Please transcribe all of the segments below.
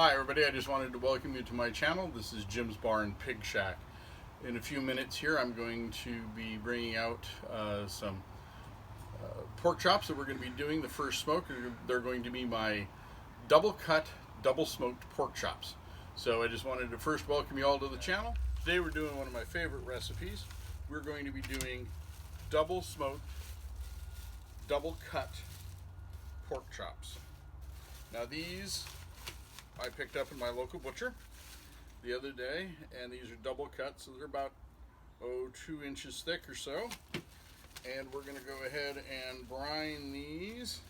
Hi everybody, I just wanted to welcome you to my channel. This is Jim's Bar and Pigshack. In a few minutes here I'm going to be bringing out some pork chops that we're going to be doing the first smoke. They're going to be my double cut, double smoked pork chops. So I just wanted to first welcome you all to the channel. Today we're doing one of my favorite recipes. We're going to be doing double smoked, double cut pork chops. Now these I picked up in my local butcher the other day, and these are double cut, so they're about 2 inches thick or so. And we're going to go ahead and brine these.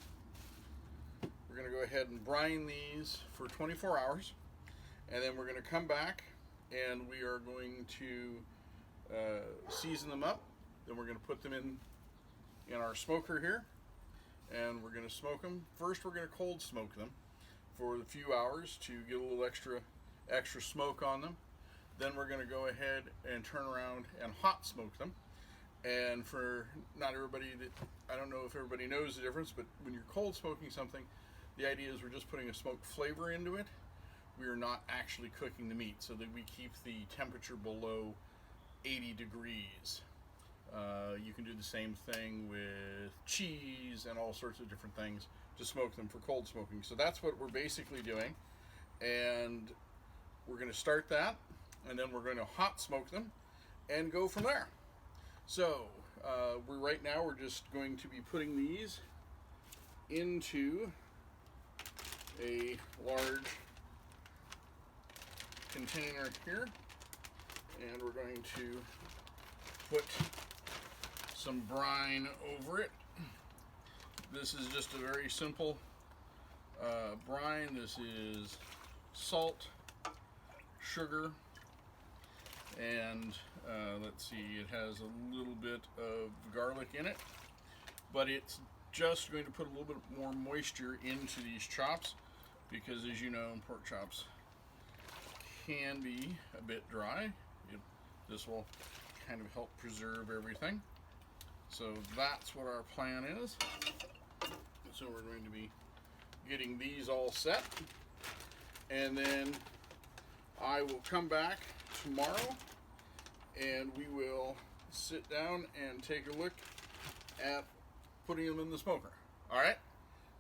We're going to go ahead and brine these for 24 hours, and then we're going to come back and we are going to season them up. Then we're going to put them in our smoker here, and we're going to smoke them. First, we're going to cold smoke them for a few hours to get a little extra smoke on them. Then we're going to go ahead and turn around and hot smoke them. And for not everybody, I don't know if everybody knows the difference, but when you're cold smoking something, the idea is we're just putting a smoked flavor into it. We are not actually cooking the meat, so that we keep the temperature below 80 degrees. You can do the same thing with cheese and all sorts of different things to smoke them for cold smoking. So that's what we're basically doing, and we're going to start that, and then we're going to hot smoke them and go from there. So right now we're just going to be putting these into a large container here, and we're going to put some brine over it. This is just a very simple brine. This is salt, sugar, and let's see, it has a little bit of garlic in it, but it's just going to put a little bit more moisture into these chops, because as you know, pork chops can be a bit dry. This will kind of help preserve everything. So that's what our plan is. So we're going to be getting these all set, and then I will come back tomorrow and we will sit down and take a look at putting them in the smoker. Alright,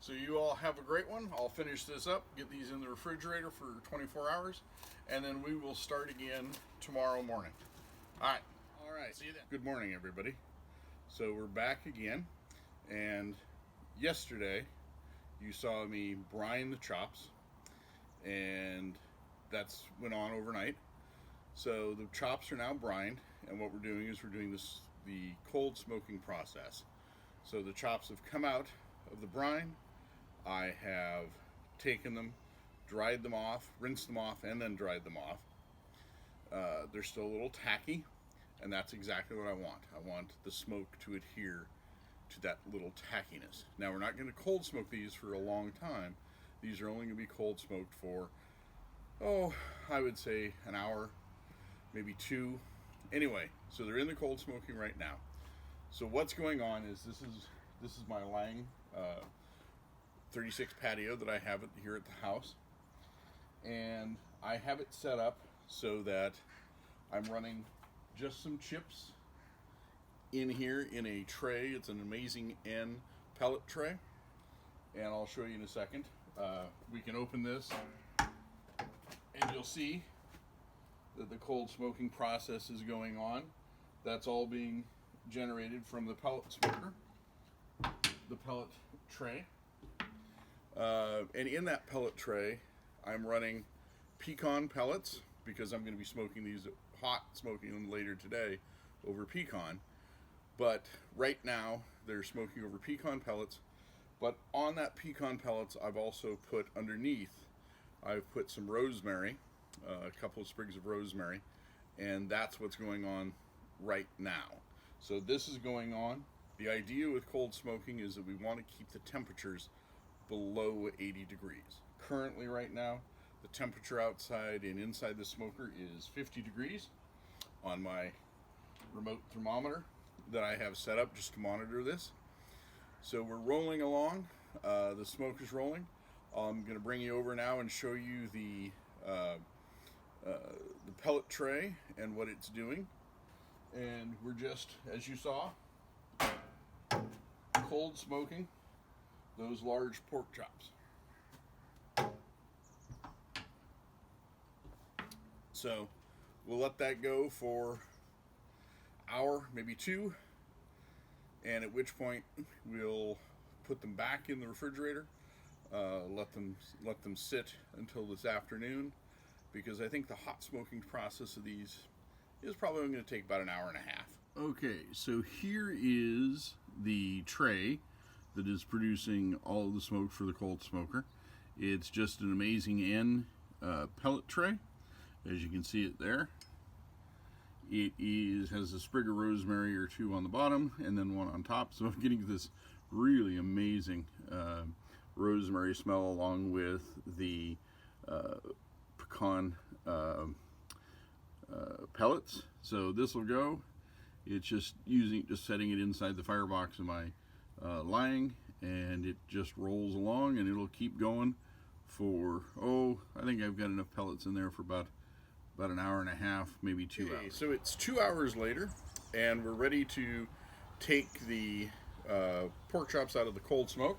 so you all have a great one. I'll finish this up, get these in the refrigerator for 24 hours, and then we will start again tomorrow morning. Alright, see you then. Good morning, everybody. So we're back again, and yesterday you saw me brine the chops, and that's went on overnight. So the chops are now brined, and what we're doing is we're doing the cold smoking process. So the chops have come out of the brine. I have taken them, dried them off, rinsed them off, and then dried them off. They're still a little tacky, and that's exactly what I want. I want the smoke to adhere to that little tackiness. Now, we're not going to cold smoke these for a long time. These are only going to be cold smoked for, I would say an hour, maybe 2. Anyway, so they're in the cold smoking right now. So what's going on is this is my Lang 36 patio that I have here at the house, and I have it set up so that I'm running just some chips in here in a tray. It's an Amazing N pellet tray, and I'll show you in a second. We can open this and you'll see that the cold smoking process is going on. That's all being generated from the pellet smoker, the pellet tray. And in that pellet tray, I'm running pecan pellets, because I'm going to be smoking these, hot smoking them later today over pecan. But right now, they're smoking over pecan pellets. But on that pecan pellets, I've also put underneath, I've put some rosemary, a couple of sprigs of rosemary, and that's what's going on right now. So this is going on. The idea with cold smoking is that we want to keep the temperatures below 80 degrees. Currently right now, the temperature outside and inside the smoker is 50 degrees on my remote thermometer that I have set up just to monitor this. So we're rolling along. The smoke is rolling. I'm going to bring you over now and show you the pellet tray and what it's doing. And we're just, as you saw, cold smoking those large pork chops. So we'll let that go for an hour, maybe two, and at which point we'll put them back in the refrigerator, let them sit until this afternoon, because I think the hot smoking process of these is probably going to take about an hour and a half. Okay, so here is the tray that is producing all of the smoke for the cold smoker. It's just an amazing N pellet tray, as you can see it there. It has a sprig of rosemary or two on the bottom and then one on top, so I'm getting this really amazing rosemary smell along with the pecan pellets. So this will go. It's just setting it inside the firebox of my lining, and it just rolls along, and it'll keep going for, I think I've got enough pellets in there for about an hour and a half, maybe 2 hours. So it's 2 hours later, and we're ready to take the pork chops out of the cold smoke.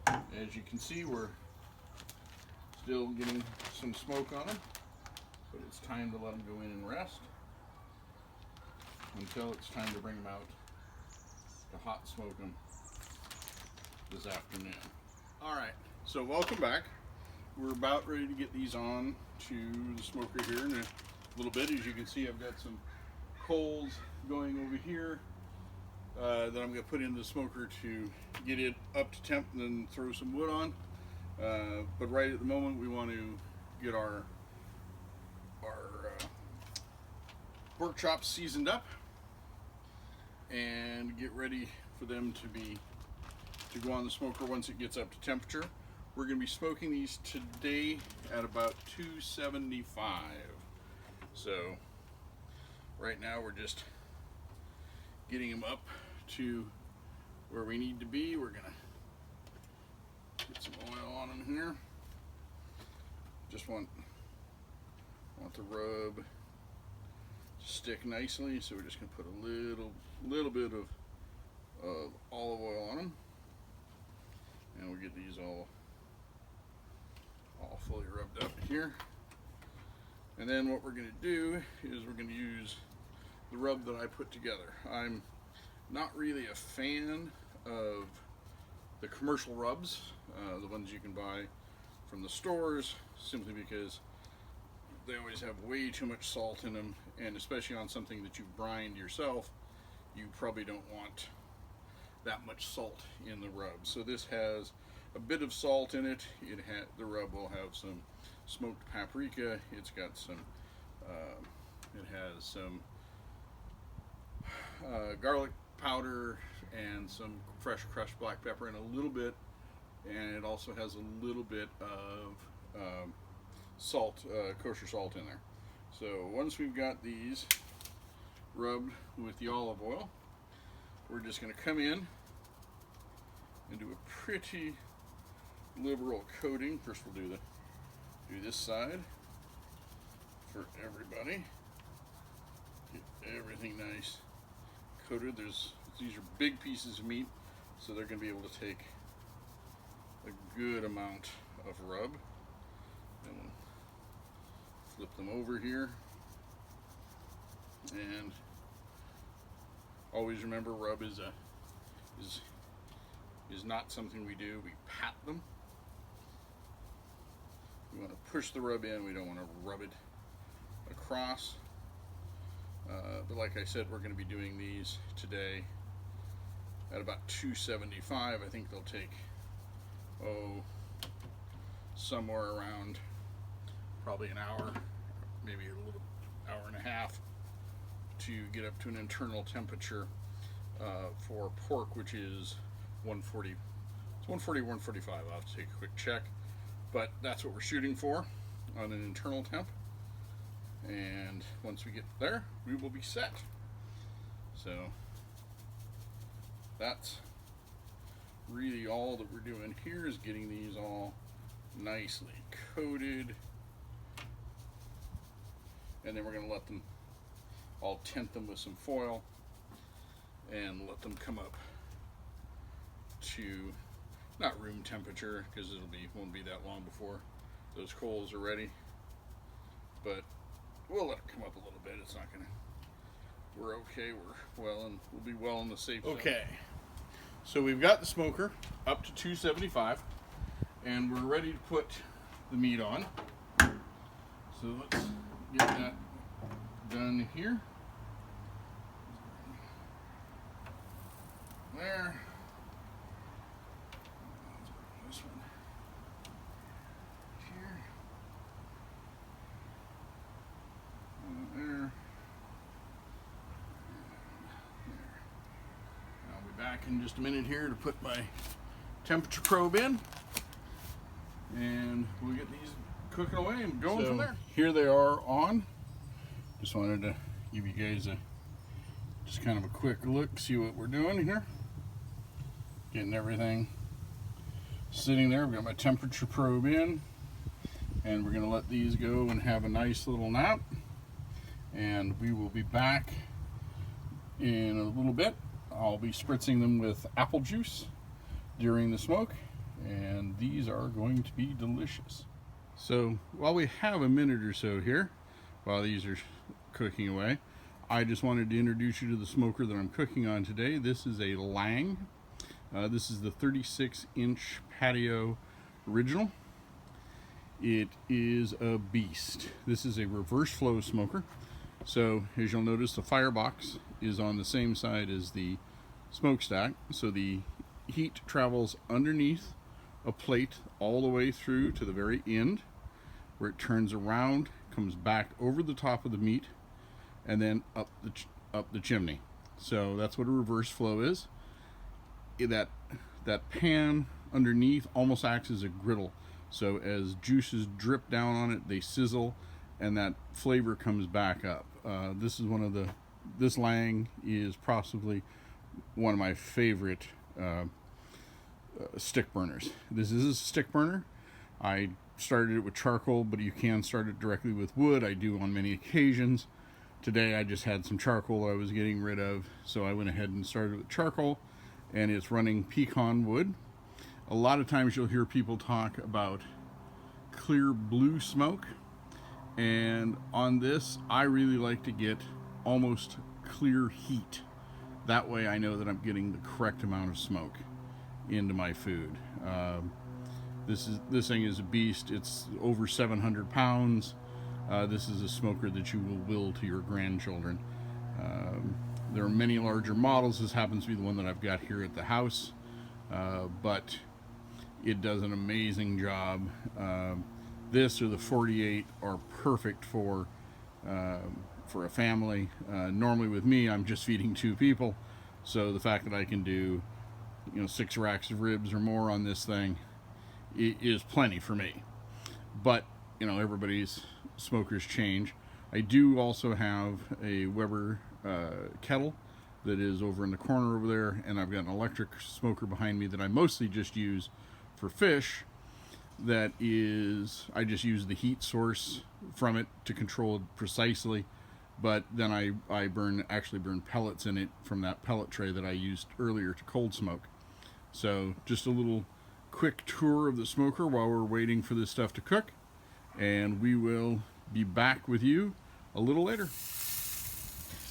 As you can see, we're still getting some smoke on them, but it's time to let them go in and rest until it's time to bring them out to hot smoke them this afternoon. Alright, so welcome back. We're about ready to get these on to the smoker here in a little bit. As you can see, I've got some coals going over here that I'm going to put into the smoker to get it up to temp and then throw some wood on. But right at the moment, we want to get our pork chops seasoned up and get ready for them to go on the smoker once it gets up to temperature. We're going to be smoking these today at about 275. So right now we're just getting them up to where we need to be. We're going to get some oil on them here. Just want the rub to stick nicely, so we're just going to put a little bit of olive oil on them, and we'll get these all fully rubbed up here. And then what we're going to do is we're going to use the rub that I put together. I'm not really a fan of the commercial rubs, the ones you can buy from the stores, simply because they always have way too much salt in them, and especially on something that you've brined yourself, you probably don't want that much salt in the rub. So this has a bit of salt in it. The rub will have some smoked paprika. It's got some, it has some garlic powder and some fresh crushed black pepper and a little bit, and it also has a little bit of salt, kosher salt in there. So once we've got these rubbed with the olive oil, we're just going to come in and do a pretty liberal coating. First we'll do this side for everybody. Get everything nice coated. These are big pieces of meat, so they're going to be able to take a good amount of rub. And we'll flip them over here, and always remember, rub is not something we do. We pat them. We want to push the rub in. We don't want to rub it across. But like I said, we're going to be doing these today at about 275. I think they'll take somewhere around probably an hour, maybe a little hour and a half, to get up to an internal temperature for pork, which is 140. It's 140, 145. I'll have to take a quick check, but that's what we're shooting for on an internal temp. And once we get there, we will be set. So that's really all that we're doing here is getting these all nicely coated, and then we're going to let them, I'll tint them with some foil and let them come up to not room temperature, because won't be that long before those coals are ready, but we'll let it come up a little bit. It's not gonna, we're okay, we'll be well in the safe zone. Okay, so we've got the smoker up to 275 and we're ready to put the meat on. So let's get that done here. There. This one here. There. There. I'll be back in just a minute here to put my temperature probe in, and we'll get these cooking away and going from there. Here they are on. Just wanted to give you guys just kind of a quick look, see what we're doing here. Getting everything sitting there. I've got my temperature probe in, and we're going to let these go and have a nice little nap, and we will be back in a little bit. I'll be spritzing them with apple juice during the smoke, and these are going to be delicious. So while we have a minute or so here, while these are cooking away, I just wanted to introduce you to the smoker that I'm cooking on today. This is a Lang. This is the 36-inch patio original. It is a beast. This is a reverse flow smoker. So as you'll notice, the firebox is on the same side as the smokestack. So the heat travels underneath a plate all the way through to the very end, where it turns around, comes back over the top of the meat, and then up the chimney. So that's what a reverse flow is. That pan underneath almost acts as a griddle. So as juices drip down on it, they sizzle, and that flavor comes back up. This Lang is possibly one of my favorite stick burners. This is a stick burner. I started it with charcoal, but you can start it directly with wood. I do on many occasions. Today I just had some charcoal I was getting rid of, so I went ahead and started with charcoal, and it's running pecan wood. A lot of times you'll hear people talk about clear blue smoke, and on this I really like to get almost clear heat. That way I know that I'm getting the correct amount of smoke into my food. This thing is a beast. It's over 700 pounds. This is a smoker that you will will to your grandchildren. There are many larger models. This happens to be the one that I've got here at the house, but it does an amazing job. This or the 48 are perfect for a family. Normally with me, I'm just feeding 2 people, so the fact that I can do 6 racks of ribs or more on this thing is plenty for me. But everybody's smokers change. I do also have a Weber kettle that is over in the corner over there, and I've got an electric smoker behind me that I mostly just use for fish. That is, I just use the heat source from it to control it precisely, but then I actually burn pellets in it from that pellet tray that I used earlier to cold smoke. So just a little quick tour of the smoker while we're waiting for this stuff to cook, and we will be back with you a little later.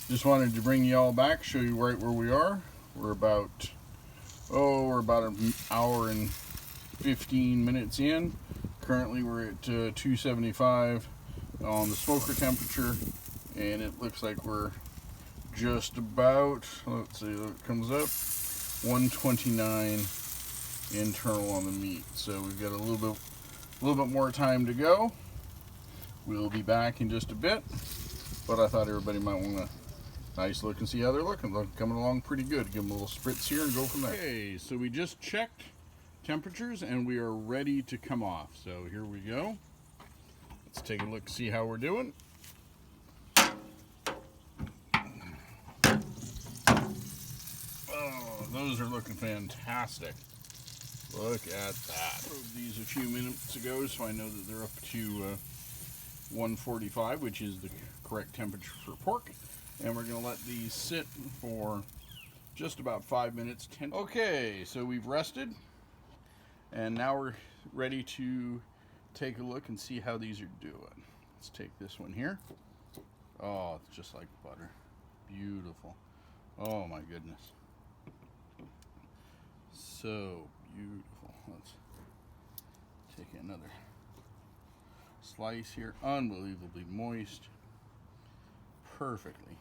Just wanted to bring you all back, show you right where we are. We're about an hour and 15 minutes in. Currently we're at 275 on the smoker temperature, and it looks like we're just about, let's see, it comes up 129 internal on the meat. So we've got a little bit more time to go. We'll be back in just a bit, but I thought everybody might want a nice look and see how they're looking. They're coming along pretty good. Give them a little spritz here and go from there. Okay, so we just checked temperatures and we are ready to come off. So here we go. Let's take a look, see how we're doing. Oh, those are looking fantastic. Look at that. Probed these a few minutes ago, so I know that they're up to 145, which is the correct temperature for pork. And we're going to let these sit for just about 5 minutes. Okay, so we've rested, and now we're ready to take a look and see how these are doing. Let's take this one here. Oh, it's just like butter. Beautiful. Oh my goodness. So beautiful. Let's take another slice here. Unbelievably moist. Perfectly.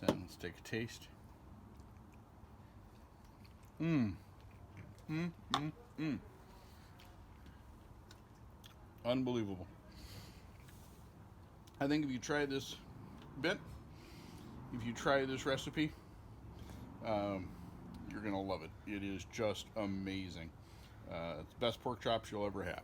So let's take a taste. Unbelievable. I think if you try this recipe, you're gonna love it. It is just amazing. It's the best pork chops you'll ever have.